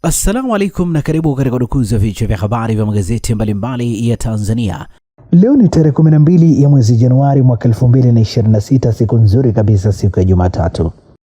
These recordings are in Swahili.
Assalamu alaikum na karibu katika udukuzi wa vichwa vya habari vya magazeti mbalimbali ya Tanzania. Leo ni tarehe 12 ya mwezi Januari mwaka 2026, siku nzuri kabisa, siku ya Jumatatu.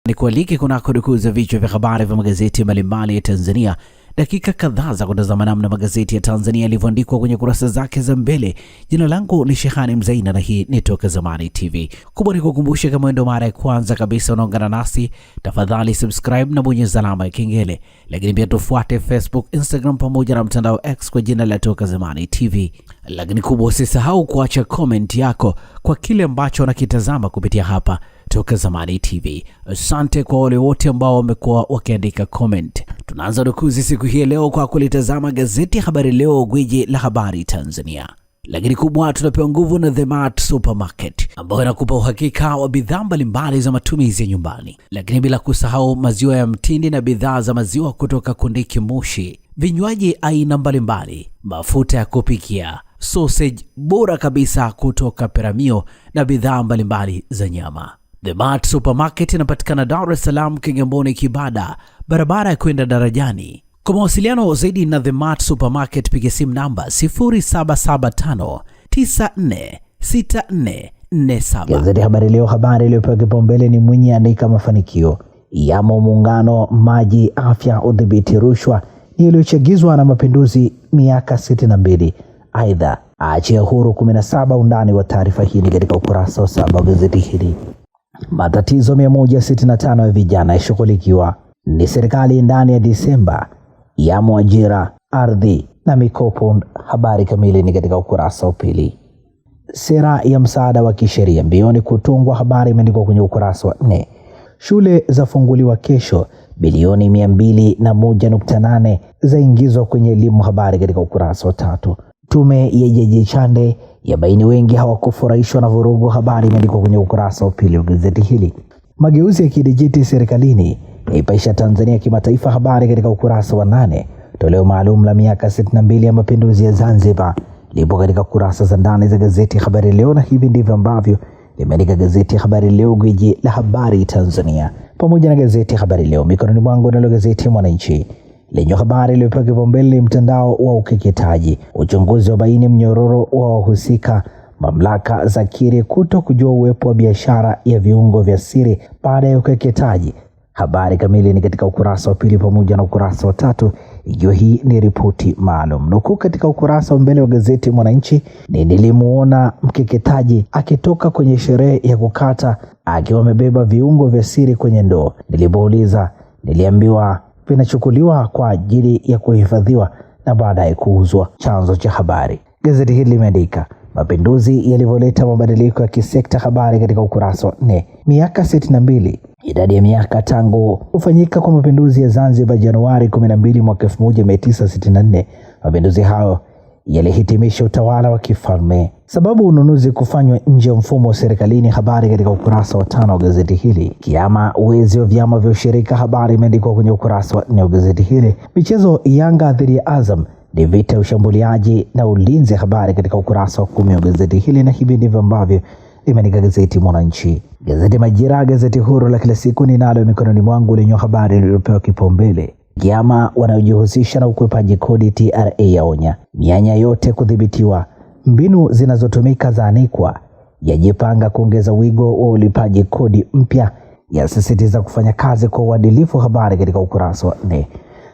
Ni kualike kunako dukuzi wa vichwa vya habari vya magazeti mbalimbali ya Tanzania. Dakika kadhaa za kutazama namna magazeti ya Tanzania yalivyoandikwa kwenye kurasa zake za mbele. Jina langu ni Shehani Mzaina na hii ni Toka Zamani TV. Kubwa ni kukumbusha, kama ndio mara ya kwanza kabisa unaungana nasi, tafadhali subscribe na bonyeza alama ya kengele. Lakini pia tufuate Facebook, Instagram pamoja na mtandao X kwa jina la Toka Zamani TV. Lakini kubwa, usisahau kuacha comment yako kwa kile ambacho unakitazama kupitia hapa Toka Zamani TV. Asante kwa wale wote ambao wamekuwa wakiandika comment. Tunaanza dukuzi siku hii leo kwa kulitazama gazeti ya Habari Leo, gwiji la habari Tanzania. Lakini kubwa, tunapewa nguvu na The Mart Supermarket ambayo inakupa uhakika wa bidhaa mbalimbali za matumizi ya nyumbani. Lakini bila kusahau maziwa ya mtindi na bidhaa za maziwa kutoka Kondiki Moshi, vinywaji aina mbalimbali, mafuta ya kupikia, sausage bora kabisa kutoka Peramio na bidhaa mbalimbali za nyama. The Mart Supermarket inapatikana Dar es Salaam, Kigamboni, Kibada, barabara ya kwenda darajani. Kwa mawasiliano zaidi na The Mart Supermarket, piga simu namba 0775946447. Gazeti Habari Leo, habari iliyopewa kipaumbele ni Mwinyi aandika mafanikio yamo muungano, maji, afya, udhibiti rushwa ni iliyochagizwa na mapinduzi miaka 62. Aidha, aachia huru 17. Undani wa taarifa hii ni katika ukurasa wa 7 wa gazeti hili. Matatizo 165 ya vijana yashughulikiwa ni serikali ndani ya Disemba, yamo ajira, ardhi na mikopo. Habari kamili ni katika ukurasa wa pili. Sera ya msaada wa kisheria mbioni kutungwa, habari imeandikwa kwenye ukurasa wa 4. Shule zafunguliwa kesho, bilioni 201.8 zaingizwa kwenye elimu, habari katika ukurasa wa 3. Tume ya Jaji Chande yabaini wengi hawakufurahishwa na vurugu, habari imeandikwa kwenye ukurasa wa pili wa gazeti hili. Mageuzi ya kidijiti serikalini yaipaisha Tanzania kimataifa, habari katika ukurasa wa 8. Toleo maalum la miaka 62 ya mapinduzi ya Zanzibar lipo katika kurasa za ndani za gazeti Habari Leo, na hivi ndivyo ambavyo limeandika gazeti Habari Leo, gwiji la habari Tanzania. Pamoja na gazeti Habari Leo mikononi mwangu, nalo gazeti Mwananchi lenye habari iliyopewa kipaumbele mtandao wa ukeketaji, uchunguzi wa baini mnyororo wa wahusika, mamlaka za kiri kuto kujua uwepo wa biashara ya viungo vya siri baada ya ukeketaji. Habari kamili ni katika ukurasa wa pili pamoja na ukurasa wa 3, ikiwa hii ni ripoti maalum. Nukuu katika ukurasa wa mbele wa gazeti Mwananchi ni nilimuona mkeketaji akitoka kwenye sherehe ya kukata akiwa amebeba viungo vya siri kwenye ndoo. Nilipouliza niliambiwa vinachukuliwa kwa ajili ya kuhifadhiwa na baadaye kuuzwa. Chanzo cha habari. Gazeti hili limeandika mapinduzi yalivyoleta mabadiliko ya kisekta, habari katika ukurasa wa 4. Miaka 62, idadi ya miaka tangu kufanyika kwa mapinduzi ya Zanzibar Januari 12 mwaka 1964. Mapinduzi hayo yalihitimisha utawala wa kifalme. Sababu ununuzi kufanywa nje ya mfumo serikalini, habari katika ukurasa wa 5 wa gazeti hili. Kiama uwezi wa vyama vya ushirika, habari imeandikwa kwenye ukurasa wa 4 wa gazeti hili. Michezo Yanga dhidi ya Azam ni vita ya ushambuliaji na ulinzi, habari katika ukurasa wa 10 wa gazeti hili, na hivi ndivyo ambavyo limeandika gazeti Mwananchi. Gazeti Majira, gazeti huru la kila siku ninalo mikononi mwangu, lenye habari iliyopewa kipaumbele Kiama wanaojihusisha na ukwepaji kodi, TRA yaonya mianya yote kudhibitiwa, mbinu zinazotumika zaanikwa, yajipanga kuongeza wigo wa ulipaji kodi mpya, yasisitiza kufanya kazi kwa uadilifu, habari katika ukurasa wa 4.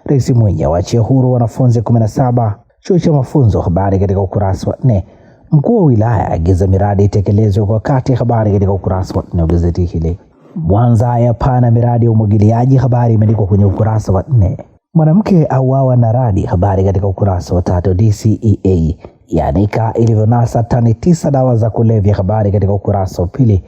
Rais Mwinyi waachia huru wanafunzi 17 chuo cha mafunzo, habari katika ukurasa wa 4. Mkuu wa wilaya agiza miradi itekelezwe kwa wakati, habari katika ukurasa wa 4 wa gazeti hili. Mwanza yapana miradi ya umwagiliaji, habari imeandikwa kwenye ukurasa wa 4. Mwanamke auawa na radi, habari katika ukurasa wa 3. DCEA yaanika ilivyonasa tani 9 dawa za kulevya, habari katika ukurasa wa 2.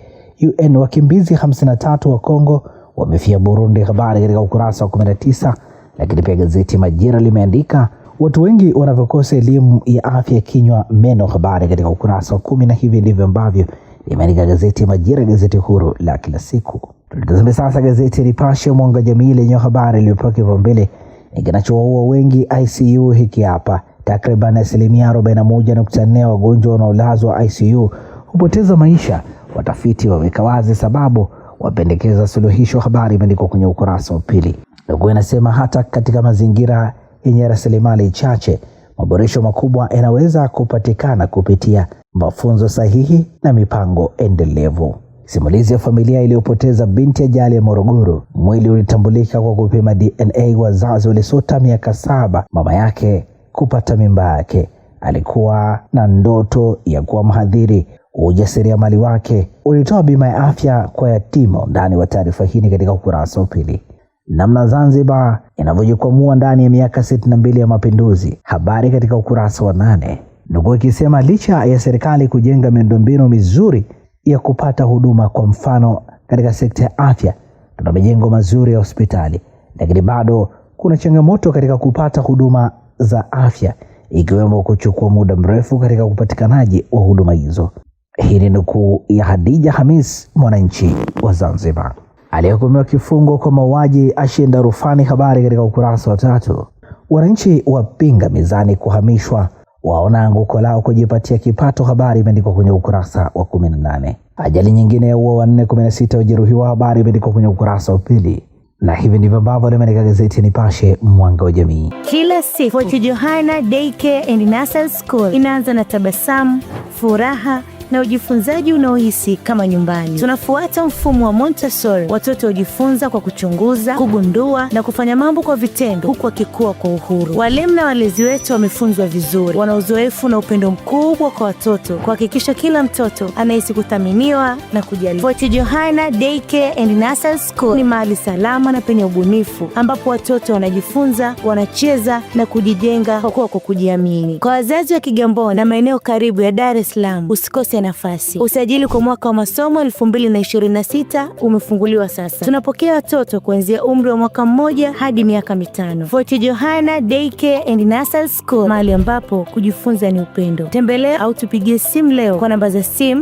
UN wakimbizi 53 wa Kongo wamefia Burundi, habari katika ukurasa wa 19. Lakini pia gazeti Majira limeandika watu wengi wanavyokosa elimu ya afya kinywa meno, habari katika ukurasa wa 10, na hivi ndivyo ambavyo limeandika gazeti Majira, gazeti huru la kila siku. Tutazame sasa gazeti Nipashe Mwanga Jamii lenye habari iliyopewa kipaumbele ni kinachowaua wengi ICU, hiki hapa. Takriban 41.4 wagonjwa wanaolazwa ICU hupoteza maisha. Watafiti waweka wazi sababu, wapendekeza suluhisho, habari imeandikwa kwenye ukurasa wa 2. Nukuu inasema hata katika mazingira yenye rasilimali chache, maboresho makubwa yanaweza kupatikana kupitia mafunzo sahihi na mipango endelevu. Simulizi ya familia iliyopoteza binti ajali ya Morogoro. Mwili ulitambulika kwa kupima DNA. Wazazi walisota miaka 7 mama yake kupata mimba yake. Alikuwa na ndoto ya kuwa mhadhiri. Ujasiriamali wake ulitoa bima ya afya kwa yatima. Ndani wa taarifa hii katika ukurasa wa pili. Namna Zanzibar inavyojikwamua ndani ya miaka 62 ya mapinduzi. Habari katika ukurasa wa 8. Nukuu ikisema licha ya serikali kujenga miundombinu mizuri ya kupata huduma, kwa mfano katika sekta ya afya tuna majengo mazuri ya hospitali, lakini bado kuna changamoto katika kupata huduma za afya, ikiwemo kuchukua muda mrefu katika upatikanaji wa huduma hizo. Hii ni nukuu ya Hadija Hamis, mwananchi wa Zanzibar. Aliyehukumiwa kifungo kwa mauaji ashinda rufani. Habari katika ukurasa wa 3. Wananchi wapinga mizani kuhamishwa, waona anguko lao kujipatia kipato. Habari imeandikwa kwenye ukurasa wa 18. Ajali nyingine ya ua 416 wajeruhiwa. Habari imeandikwa kwenye ukurasa wa 2. Na hivi ndivyo ambavyo limeandika gazeti Nipashe mwanga wa jamii. Kila siku Fort Johanna Daycare and Nursery School inaanza na tabasamu, furaha na ujifunzaji unaohisi kama nyumbani. Tunafuata mfumo wa Montessori. Watoto hujifunza kwa kuchunguza, kugundua na kufanya mambo kwa vitendo, huku wakikua kwa uhuru. Walimu na walezi wetu wamefunzwa vizuri, wana uzoefu na upendo mkubwa kwa watoto, kuhakikisha kila mtoto anahisi kuthaminiwa na kujali. Fort Johanna Daycare and Nursery School ni mahali salama na penye ubunifu, ambapo watoto wanajifunza, wanacheza na kujijenga kwa kujiamini. Kwa wazazi wa Kigamboni na maeneo karibu ya Dar es Salaam, usikose nafasi. Usajili kwa mwaka wa masomo 2026 umefunguliwa sasa. Tunapokea watoto kuanzia umri wa mwaka 1 hadi miaka 5. Fort Johanna Daycare and Nursery School, mahali ambapo kujifunza ni upendo. Tembelea au tupigie simu leo kwa namba za simu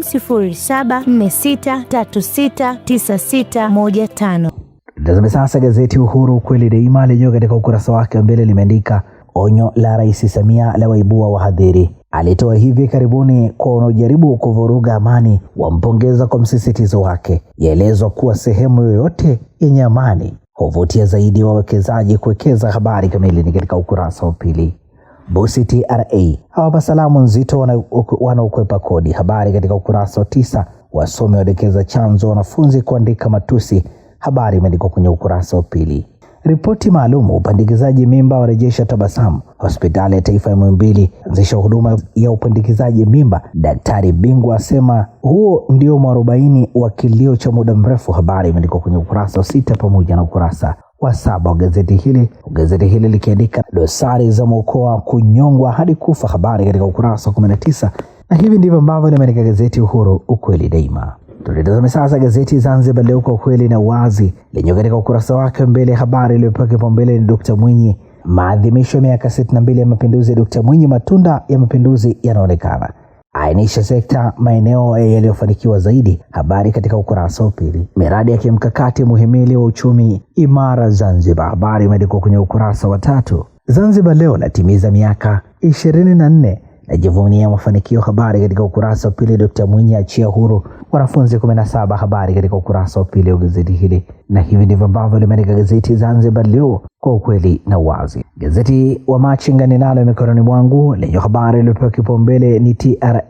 0746369615. Tazame sasa gazeti Uhuru kweli daima lenyewe katika ukurasa wake wa mbele limeandika onyo la Rais Samia la waibua wahadhiri. Alitoa hivi karibuni kwa wanaojaribu kuvuruga amani, wampongeza kwa msisitizo wake. Yaelezwa kuwa sehemu yoyote yenye amani huvutia zaidi wawekezaji kuwekeza. Habari kamili ni katika ukurasa wa 2. Bosi TRA hawapa salamu nzito wanaokwepa kodi. Habari katika ukurasa wa 9. Wasomi wadekeza chanzo wanafunzi kuandika matusi. Habari imeandikwa kwenye ukurasa wa 2. Ripoti maalum upandikizaji mimba warejesha tabasamu. Hospitali ya Taifa ya Muhimbili anzisha huduma ya upandikizaji mimba. Daktari bingwa asema huo ndio mwarobaini wa kilio cha muda mrefu. Habari imeandikwa kwenye ukurasa wa 6 pamoja na ukurasa wa 7 wa gazeti hili. Gazeti hili likiandika dosari za mkoa kunyongwa hadi kufa. Habari katika ukurasa wa 19. Na hivi ndivyo ambavyo limeandika gazeti Uhuru ukweli daima. Tulitazame sasa gazeti Zanzibar Leo kwa ukweli na wazi lenye katika ukurasa wake mbele habari iliyopewa kipaumbele ni Dr. Mwinyi, maadhimisho ya miaka 62 ya mapinduzi ya Dr. Mwinyi, matunda ya mapinduzi yanaonekana, ainisha sekta maeneo yaliyofanikiwa zaidi. Habari katika ukurasa wa 2. Miradi ya kimkakati muhimili wa uchumi imara Zanzibar. Habari imeandikwa kwenye ukurasa wa 3. Zanzibar Leo natimiza miaka 24 najivunia mafanikio. Habari katika ukurasa wa 2. Dr. Mwinyi achia huru wanafunzi 17. Habari katika ukurasa wa 2 wa gazeti hili. Na hivi ndivyo ambavyo limeandika gazeti Zanzibar Leo kwa ukweli na wazi. Gazeti wa Machinga ninalo mikononi mwangu lenye habari iliyopewa kipaumbele ni TRA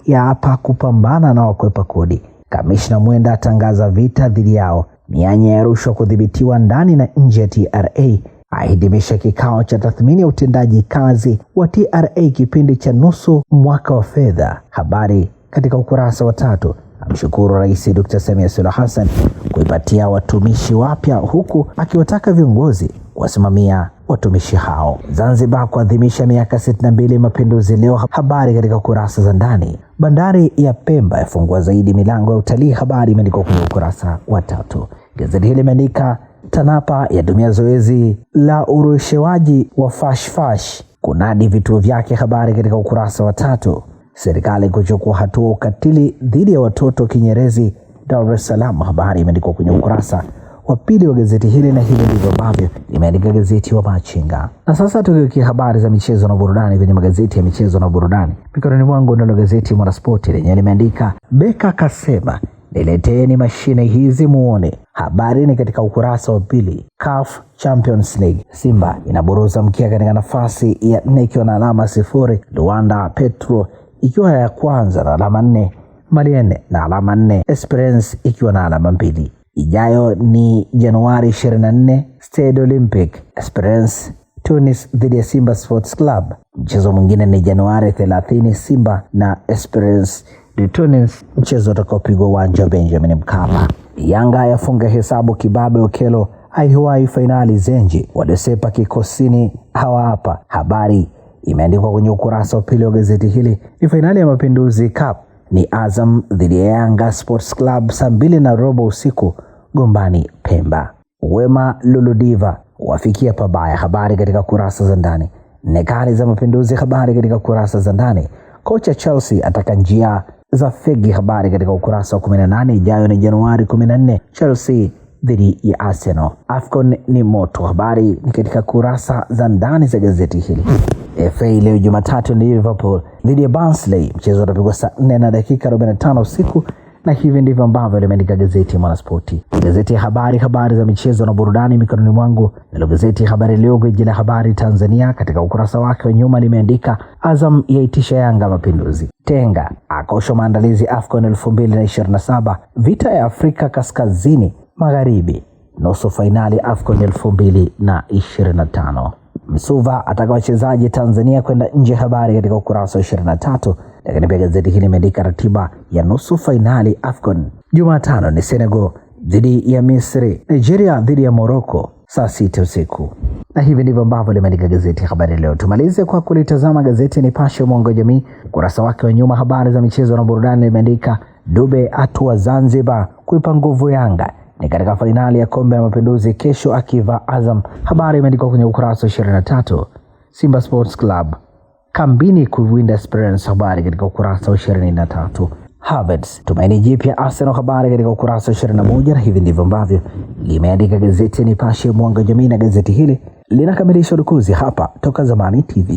ya hapa kupambana na wakwepa kodi. Kamishna Mwenda atangaza vita dhidi yao. Mianya ya rushwa kudhibitiwa ndani na nje ya TRA. Ahidimisha kikao cha tathmini ya utendaji kazi wa TRA kipindi cha nusu mwaka wa fedha. Habari katika ukurasa wa 3. Amshukuru Rais Dr. Samia Suluhu Hassan kuipatia watumishi wapya, huku akiwataka viongozi wasimamia watumishi hao. Zanzibar kuadhimisha miaka 62 mapinduzi leo. Habari katika kurasa za ndani. Bandari ya Pemba yafungua zaidi milango ya utalii. Habari imeandikwa kwenye ukurasa wa 3. Gazeti hili limeandika TANAPA yatumia zoezi la urushewaji wa fash kunadi vituo vyake. Habari katika ukurasa wa 3. Serikali kuchukua hatua ukatili dhidi ya watoto Kinyerezi Dar es Salaam. Habari imeandikwa kwenye ukurasa wa 2 wa gazeti hili, na hili ndivyo ambavyo limeandika gazeti wa Machinga. Na sasa tukiukia habari za michezo na burudani kwenye magazeti ya michezo na burudani. Mikononi mwangu ndio gazeti Mwanaspoti lenye limeandika Beka kasema nileteni mashine hizi muone. Habari ni katika ukurasa wa pili. CAF Champions League, Simba inaburuza mkia katika nafasi ya 4 ikiwa na alama 0, Luanda Petro ikiwa ya kwanza na alama 4, Malienne na alama 4, Esperance ikiwa na alama 2. Ijayo ni Januari 24, Stade Olympique, Esperance Tunis dhidi ya Simba Sports Club. Mchezo mwingine ni Januari 30, Simba na Esperance de Tunis, mchezo utakaopigwa uwanja wa Benjamin Mkapa. Yanga yafunga hesabu kibabe Okelo aihuai fainali Zenji, waliosepa kikosini hawa hapa. Habari imeandikwa kwenye ukurasa wa pili wa gazeti hili. Ni fainali ya Mapinduzi Cup, ni Azam dhidi ya Yanga Sports Club saa 2:15 usiku Gombani Pemba. Wema Luludiva wafikia pabaya, habari katika kurasa za ndani. Nekani za Mapinduzi, habari katika kurasa za ndani. Kocha Chelsea ataka njia za fegi, habari katika ukurasa wa 18. Ijayo ni Januari 14, Chelsea dhidi ya Arsenal. AFCON ni moto, habari ni katika kurasa za ndani za gazeti hili. FA leo Jumatatu ni Liverpool dhidi ya Barnsley, mchezo utapigwa saa 4:45 usiku, na hivi ndivyo ambavyo limeandika gazeti ya Mwanaspoti. Gazeti ya habari za michezo na burudani mikononi mwangu. Nalo gazeti ya Habari Leo, gwiji la habari Tanzania, katika ukurasa wake wa nyuma limeandika Azam yaitisha Yanga Mapinduzi, Tenga akosha maandalizi AFCON 2027, vita ya Afrika Kaskazini Magharibi, nusu fainali AFCON 2025. Msuva ataka wachezaji Tanzania kwenda nje, habari katika ukurasa wa 23. Lakini pia gazeti hili limeandika ratiba ya nusu fainali AFCON. Jumatano ni Senegal dhidi ya Misri, Nigeria dhidi ya Morocco saa 6 usiku. Na hivi ndivyo ambavyo limeandika gazeti ya Habari Leo. Tumalize kwa kulitazama gazeti Nipashe Mwanga wa Jamii, kurasa wake wa nyuma, habari za michezo na burudani, limeandika Dube atua Zanzibar kuipa nguvu Yanga, ni katika fainali ya kombe la Mapinduzi kesho akiva Azam, habari imeandikwa kwenye ukurasa wa 23. Simba Sports Club kambini kuwinda Esperance, habari katika ukurasa wa 23. Havertz tumaini jipya Arsenal, habari katika ukurasa wa 21. Na hivi ndivyo ambavyo limeandika gazeti Nipashe Mwanga wa Jamii, na gazeti hili linakamilisha udukuzi hapa Toka Zamani TV.